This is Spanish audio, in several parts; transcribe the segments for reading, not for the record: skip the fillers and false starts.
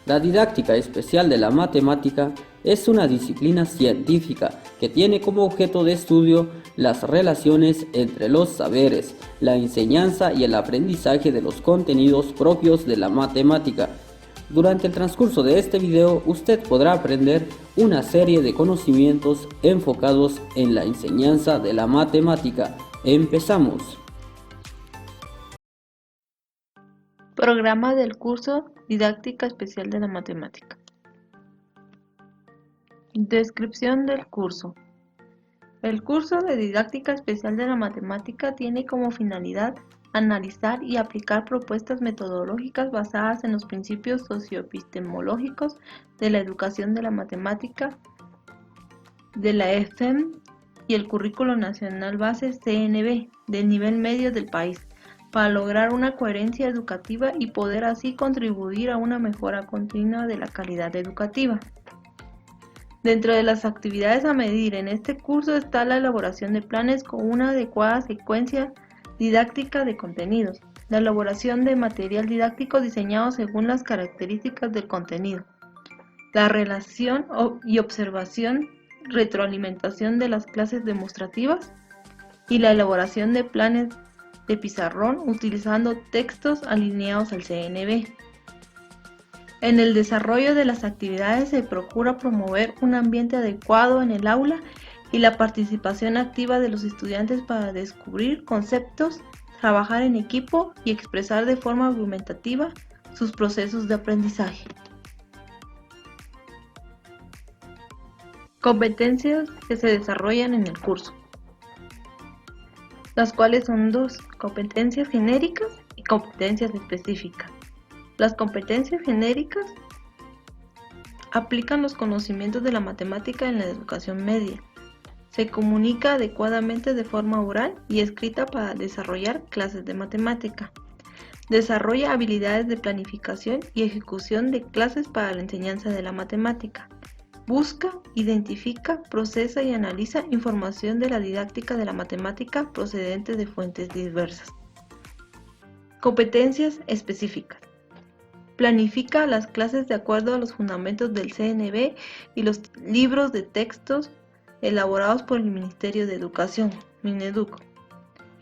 La didáctica especial de la matemática es una disciplina científica que tiene como objeto de estudio las relaciones entre los saberes, la enseñanza y el aprendizaje de los contenidos propios de la matemática. Durante el transcurso de este video, usted podrá aprender una serie de conocimientos enfocados en la enseñanza de la matemática. ¡Empezamos! Programa del curso Didáctica Especial de la Matemática. Descripción del curso. El curso de Didáctica Especial de la Matemática tiene como finalidad analizar y aplicar propuestas metodológicas basadas en los principios socioepistemológicos de la educación de la matemática, de la EFEM y el Currículo Nacional Base CNB del nivel medio del país, para lograr una coherencia educativa y poder así contribuir a una mejora continua de la calidad educativa. Dentro de las actividades a medir en este curso está la elaboración de planes con una adecuada secuencia didáctica de contenidos, la elaboración de material didáctico diseñado según las características del contenido, la relación y observación, retroalimentación de las clases demostrativas y la elaboración de planes de pizarrón utilizando textos alineados al CNB. En el desarrollo de las actividades se procura promover un ambiente adecuado en el aula y la participación activa de los estudiantes para descubrir conceptos, trabajar en equipo y expresar de forma argumentativa sus procesos de aprendizaje. Competencias que se desarrollan en el curso, las cuales son dos: competencias genéricas y competencias específicas. Las competencias genéricas aplican los conocimientos de la matemática en la educación media. Se comunica adecuadamente de forma oral y escrita para desarrollar clases de matemática. Desarrolla habilidades de planificación y ejecución de clases para la enseñanza de la matemática. Busca, identifica, procesa y analiza información de la didáctica de la matemática procedente de fuentes diversas. Competencias específicas. Planifica las clases de acuerdo a los fundamentos del CNB y los libros de textos elaborados por el Ministerio de Educación, Mineduc.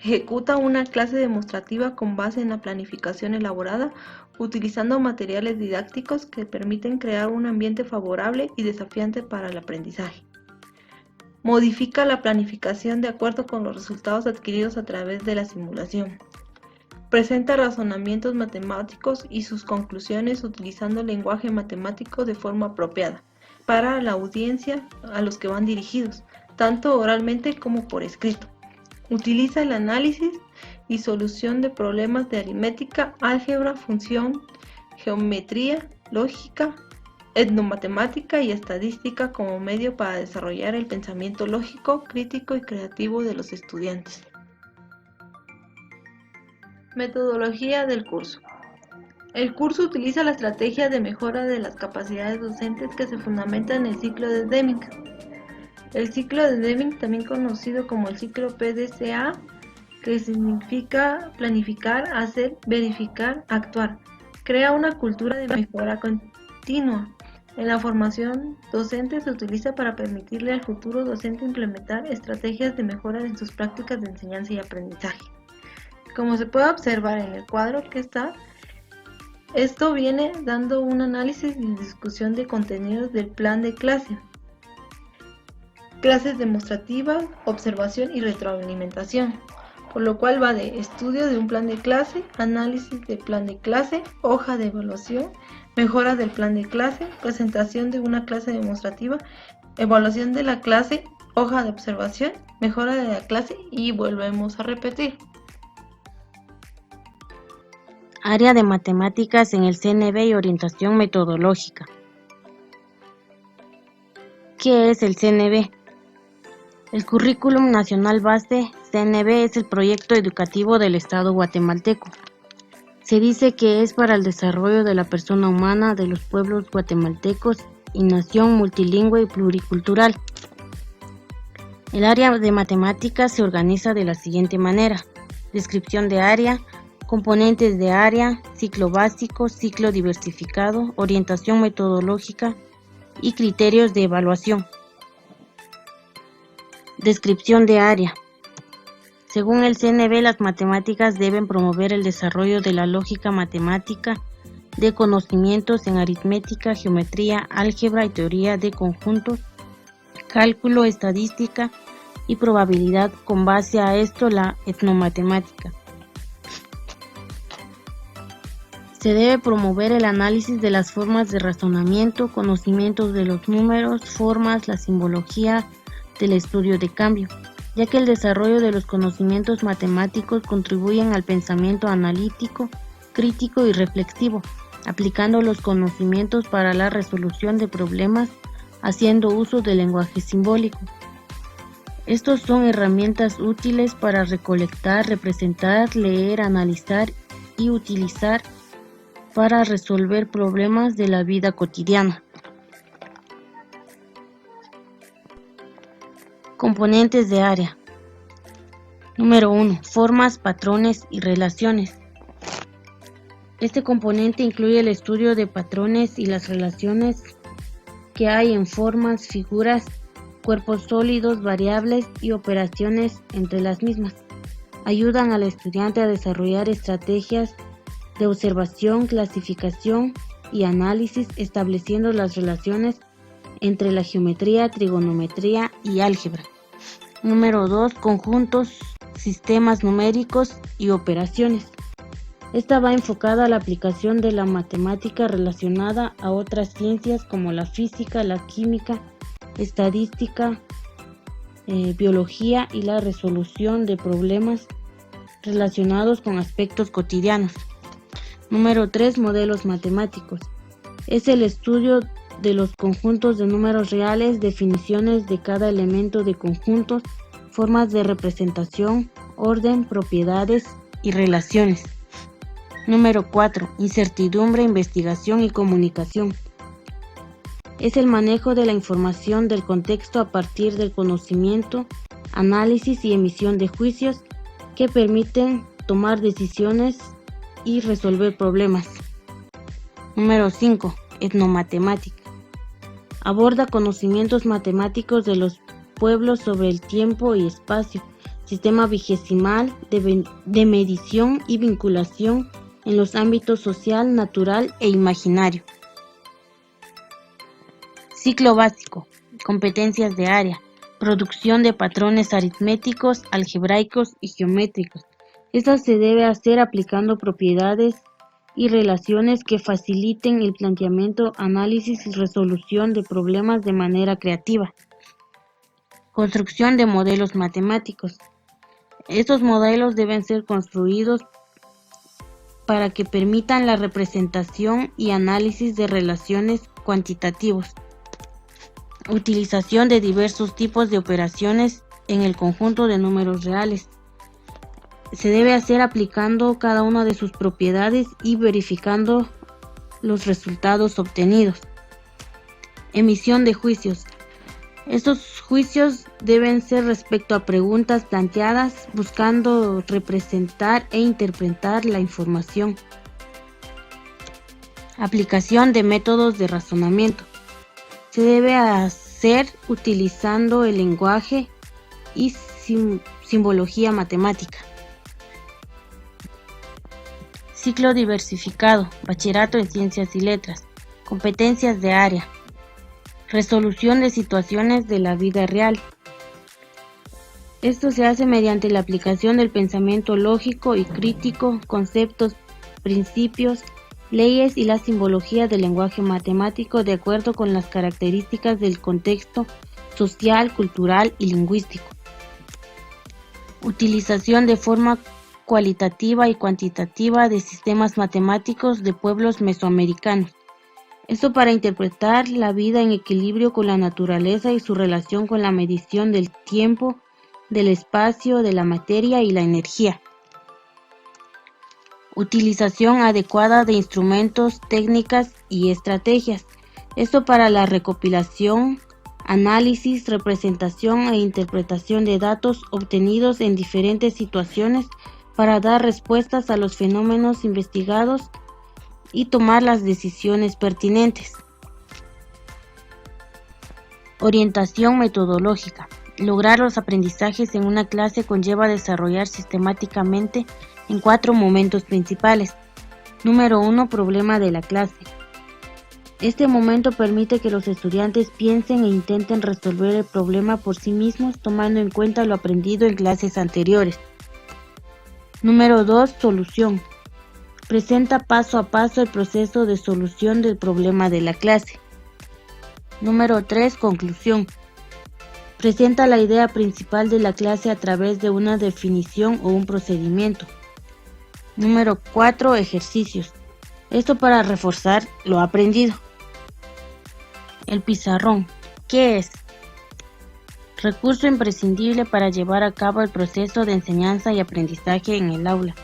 Ejecuta una clase demostrativa con base en la planificación elaborada, utilizando materiales didácticos que permiten crear un ambiente favorable y desafiante para el aprendizaje. Modifica la planificación de acuerdo con los resultados adquiridos a través de la simulación. Presenta razonamientos matemáticos y sus conclusiones utilizando el lenguaje matemático de forma apropiada para la audiencia a los que van dirigidos, tanto oralmente como por escrito. Utiliza el análisis y solución de problemas de aritmética, álgebra, función, geometría, lógica, etnomatemática y estadística como medio para desarrollar el pensamiento lógico, crítico y creativo de los estudiantes. Metodología del curso. El curso utiliza la estrategia de mejora de las capacidades docentes que se fundamenta en el ciclo de Deming. El ciclo de Deming, también conocido como el ciclo PDCA, que significa planificar, hacer, verificar, actuar, crea una cultura de mejora continua. En la formación docente se utiliza para permitirle al futuro docente implementar estrategias de mejora en sus prácticas de enseñanza y aprendizaje. Como se puede observar en el cuadro que está, esto viene dando un análisis y discusión de contenidos del plan de clase, clases demostrativas, observación y retroalimentación, por lo cual va de estudio de un plan de clase, análisis del plan de clase, hoja de evaluación, mejora del plan de clase, presentación de una clase demostrativa, evaluación de la clase, hoja de observación, mejora de la clase y volvemos a repetir. Área de Matemáticas en el CNB y orientación metodológica. ¿Qué es el CNB? El Currículum Nacional Base CNB es el proyecto educativo del Estado guatemalteco. Se dice que es para el desarrollo de la persona humana de los pueblos guatemaltecos y nación multilingüe y pluricultural. El área de matemáticas se organiza de la siguiente manera: descripción de área, componentes de área, ciclo básico, ciclo diversificado, orientación metodológica y criterios de evaluación. Descripción de área. Según el CNB, las matemáticas deben promover el desarrollo de la lógica matemática, de conocimientos en aritmética, geometría, álgebra y teoría de conjuntos, cálculo, estadística y probabilidad. Con base a esto, la etnomatemática. Se debe promover el análisis de las formas de razonamiento, conocimientos de los números, formas, la simbología del estudio de cambio, ya que el desarrollo de los conocimientos matemáticos contribuyen al pensamiento analítico, crítico y reflexivo, aplicando los conocimientos para la resolución de problemas, haciendo uso del lenguaje simbólico. Estos son herramientas útiles para recolectar, representar, leer, analizar y utilizar para resolver problemas de la vida cotidiana. Componentes de área. Número 1. Formas, patrones y relaciones. Este componente incluye el estudio de patrones y las relaciones que hay en formas, figuras, cuerpos sólidos, variables y operaciones entre las mismas. Ayudan al estudiante a desarrollar estrategias de observación, clasificación y análisis, estableciendo las relaciones entre la geometría, trigonometría y álgebra. Número 2. Conjuntos, sistemas numéricos y operaciones. Esta va enfocada a la aplicación de la matemática relacionada a otras ciencias como la física, la química, estadística, biología y la resolución de problemas relacionados con aspectos cotidianos. Número 3. Modelos matemáticos. Es el estudio de los conjuntos de números reales, definiciones de cada elemento de conjuntos, formas de representación, orden, propiedades y relaciones. Número 4. Incertidumbre, investigación y comunicación. Es el manejo de la información del contexto a partir del conocimiento, análisis y emisión de juicios que permiten tomar decisiones y resolver problemas. Número 5. Etnomatemática. Aborda conocimientos matemáticos de los pueblos sobre el tiempo y espacio, sistema vigesimal de medición y vinculación en los ámbitos social, natural e imaginario. Ciclo básico. Competencias de área. Producción de patrones aritméticos, algebraicos y geométricos. Esto se debe hacer aplicando propiedades y relaciones que faciliten el planteamiento, análisis y resolución de problemas de manera creativa. Construcción de modelos matemáticos. Estos modelos deben ser construidos para que permitan la representación y análisis de relaciones cuantitativos. Utilización de diversos tipos de operaciones en el conjunto de números reales. Se debe hacer aplicando cada una de sus propiedades y verificando los resultados obtenidos. Emisión de juicios. Estos juicios deben ser respecto a preguntas planteadas, buscando representar e interpretar la información. Aplicación de métodos de razonamiento. Se debe hacer utilizando el lenguaje y simbología matemática. Ciclo diversificado, bachillerato en ciencias y letras, competencias de área, resolución de situaciones de la vida real. Esto se hace mediante la aplicación del pensamiento lógico y crítico, conceptos, principios, leyes y la simbología del lenguaje matemático de acuerdo con las características del contexto social, cultural y lingüístico. Utilización de forma cualitativa y cuantitativa de sistemas matemáticos de pueblos mesoamericanos. Esto para interpretar la vida en equilibrio con la naturaleza y su relación con la medición del tiempo, del espacio, de la materia y la energía. Utilización adecuada de instrumentos, técnicas y estrategias. Esto para la recopilación, análisis, representación e interpretación de datos obtenidos en diferentes situaciones para dar respuestas a los fenómenos investigados y tomar las decisiones pertinentes. Orientación metodológica. Lograr los aprendizajes en una clase conlleva desarrollar sistemáticamente en 4 momentos principales. Número 1. Problema de la clase. Este momento permite que los estudiantes piensen e intenten resolver el problema por sí mismos, tomando en cuenta lo aprendido en clases anteriores. Número 2. Solución. Presenta paso a paso el proceso de solución del problema de la clase. Número 3. Conclusión. Presenta la idea principal de la clase a través de una definición o un procedimiento. Número 4. Ejercicios. Esto para reforzar lo aprendido. El pizarrón. ¿Qué es? Recurso imprescindible para llevar a cabo el proceso de enseñanza y aprendizaje en el aula.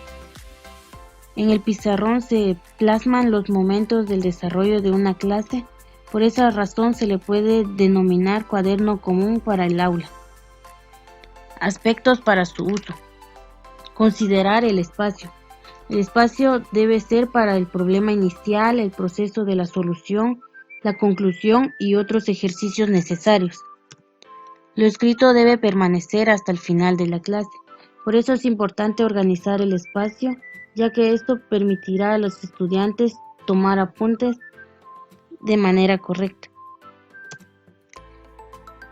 En el pizarrón se plasman los momentos del desarrollo de una clase, por esa razón se le puede denominar cuaderno común para el aula. Aspectos para su uso. Considerar el espacio. El espacio debe ser para el problema inicial, el proceso de la solución, la conclusión y otros ejercicios necesarios. Lo escrito debe permanecer hasta el final de la clase. Por eso es importante organizar el espacio, ya que esto permitirá a los estudiantes tomar apuntes de manera correcta.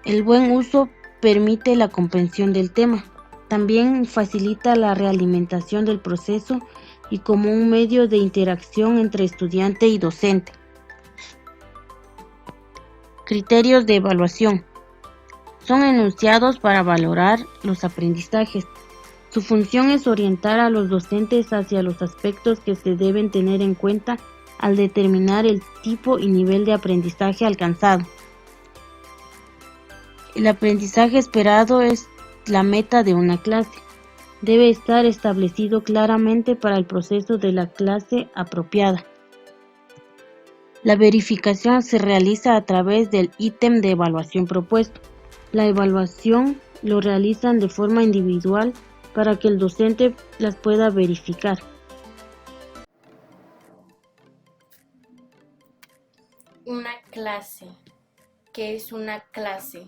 El buen uso permite la comprensión del tema. También facilita la realimentación del proceso y como un medio de interacción entre estudiante y docente. Criterios de evaluación. Son enunciados para valorar los aprendizajes. Su función es orientar a los docentes hacia los aspectos que se deben tener en cuenta al determinar el tipo y nivel de aprendizaje alcanzado. El aprendizaje esperado es la meta de una clase. Debe estar establecido claramente para el proceso de la clase apropiada. La verificación se realiza a través del ítem de evaluación propuesto. La evaluación lo realizan de forma individual para que el docente las pueda verificar. Una clase. ¿Qué es una clase?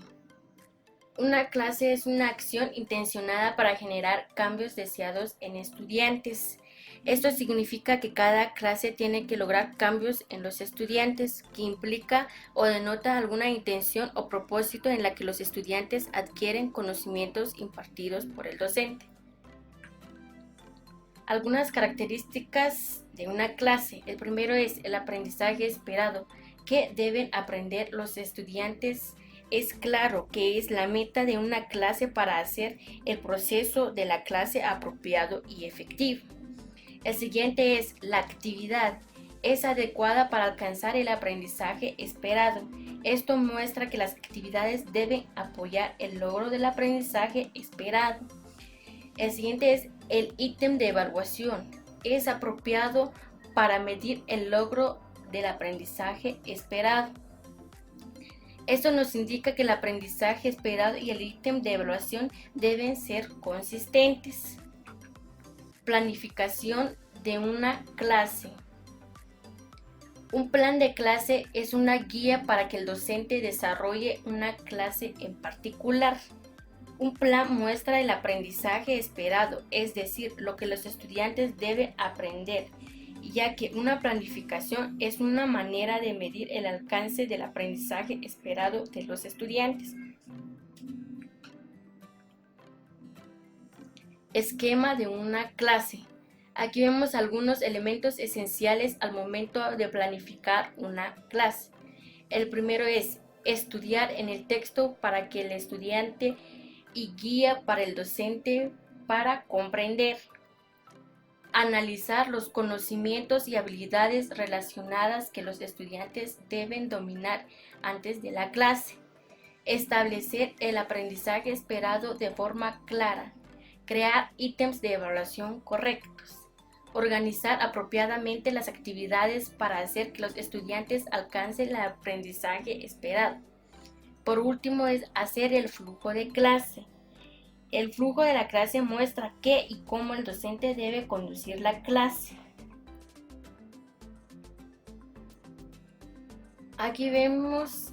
Una clase es una acción intencionada para generar cambios deseados en estudiantes. Esto significa que cada clase tiene que lograr cambios en los estudiantes, que implica o denota alguna intención o propósito en la que los estudiantes adquieren conocimientos impartidos por el docente. Algunas características de una clase. El primero es el aprendizaje esperado. ¿Qué deben aprender los estudiantes? Es claro que es la meta de una clase para hacer el proceso de la clase apropiado y efectivo. El siguiente es la actividad. Es adecuada para alcanzar el aprendizaje esperado. Esto muestra que las actividades deben apoyar el logro del aprendizaje esperado. El siguiente es el ítem de evaluación. Es apropiado para medir el logro del aprendizaje esperado. Esto nos indica que el aprendizaje esperado y el ítem de evaluación deben ser consistentes. Planificación de una clase. Un plan de clase es una guía para que el docente desarrolle una clase en particular. Un plan muestra el aprendizaje esperado, es decir, lo que los estudiantes deben aprender, ya que una planificación es una manera de medir el alcance del aprendizaje esperado de los estudiantes. Esquema de una clase. Aquí vemos algunos elementos esenciales al momento de planificar una clase. El primero es estudiar en el texto para que el estudiante y guía para el docente para comprender. Analizar los conocimientos y habilidades relacionadas que los estudiantes deben dominar antes de la clase. Establecer el aprendizaje esperado de forma clara. Crear ítems de evaluación correctos. Organizar apropiadamente las actividades para hacer que los estudiantes alcancen el aprendizaje esperado. Por último es hacer el flujo de clase. El flujo de la clase muestra qué y cómo el docente debe conducir la clase. Aquí vemos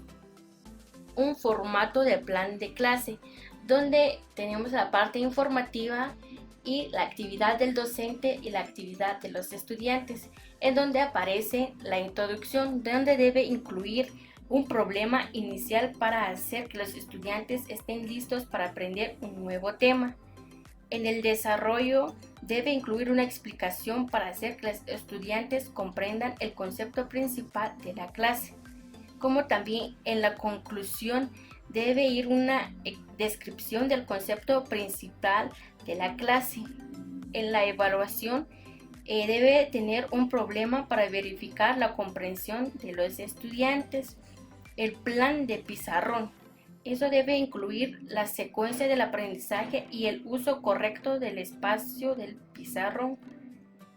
un formato de plan de clase donde tenemos la parte informativa y la actividad del docente y la actividad de los estudiantes, en donde aparece la introducción, donde debe incluir un problema inicial para hacer que los estudiantes estén listos para aprender un nuevo tema. En el desarrollo debe incluir una explicación para hacer que los estudiantes comprendan el concepto principal de la clase, como también en la conclusión debe ir una descripción del concepto principal de la clase. En la evaluación debe tener un problema para verificar la comprensión de los estudiantes. El plan de pizarrón. Eso debe incluir la secuencia del aprendizaje y el uso correcto del espacio del pizarrón.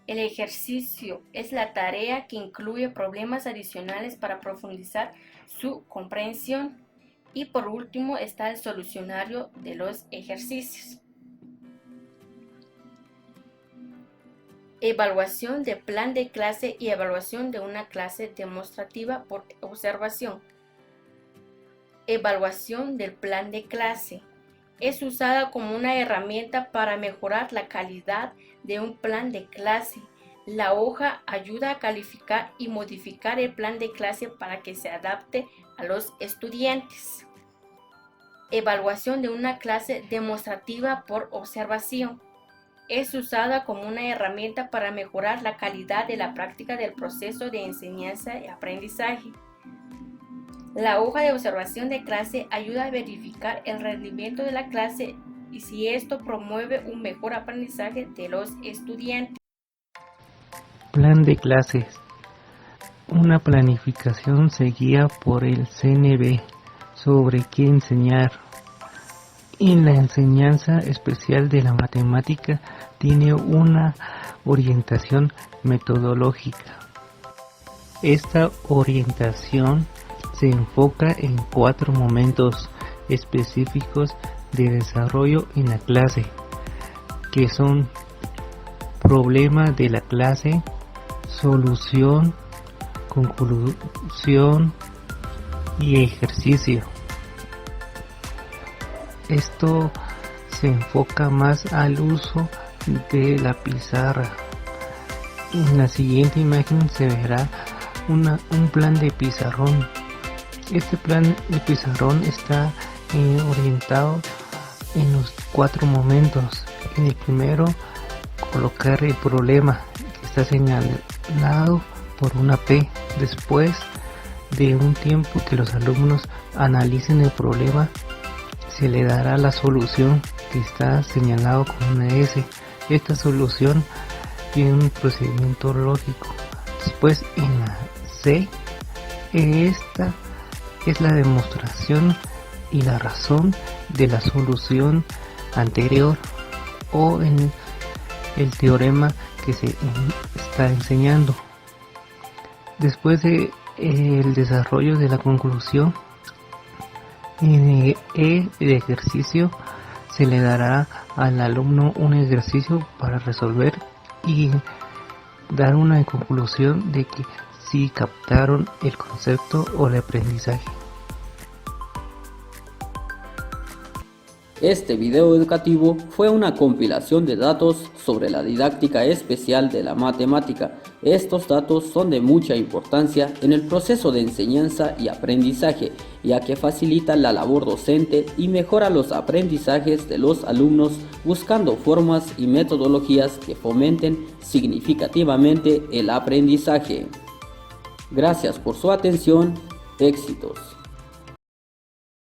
El ejercicio es la tarea que incluye problemas adicionales para profundizar su comprensión. Y por último está el solucionario de los ejercicios. Evaluación de plan de clase y evaluación de una clase demostrativa por observación. Evaluación del plan de clase. Es usada como una herramienta para mejorar la calidad de un plan de clase. La hoja ayuda a calificar y modificar el plan de clase para que se adapte a los estudiantes. Evaluación de una clase demostrativa por observación. Es usada como una herramienta para mejorar la calidad de la práctica del proceso de enseñanza y aprendizaje. La hoja de observación de clase ayuda a verificar el rendimiento de la clase y si esto promueve un mejor aprendizaje de los estudiantes. Plan de clases. Una planificación seguida por el CNB sobre qué enseñar. En la enseñanza especial de la matemática tiene una orientación metodológica. Esta orientación se enfoca en 4 momentos específicos de desarrollo en la clase, que son problema de la clase, solución, conclusión y ejercicio. Esto se enfoca más al uso de la pizarra. En la siguiente imagen se verá un plan de pizarrón. Este plan de pizarrón está orientado en los 4 momentos. En el primero, colocar el problema que está señalado por una P. Después de un tiempo que los alumnos analicen el problema, se le dará la solución que está señalado con una S. Esta solución tiene un procedimiento lógico. Después en la C, esta es la demostración y la razón de la solución anterior o en el teorema que se está enseñando. Después de el desarrollo de la conclusión, en el ejercicio se le dará al alumno un ejercicio para resolver y dar una conclusión de que si captaron el concepto o el aprendizaje. Este video educativo fue una compilación de datos sobre la didáctica especial de la matemática. Estos datos son de mucha importancia en el proceso de enseñanza y aprendizaje, ya que facilita la labor docente y mejora los aprendizajes de los alumnos buscando formas y metodologías que fomenten significativamente el aprendizaje. Gracias por su atención. Éxitos.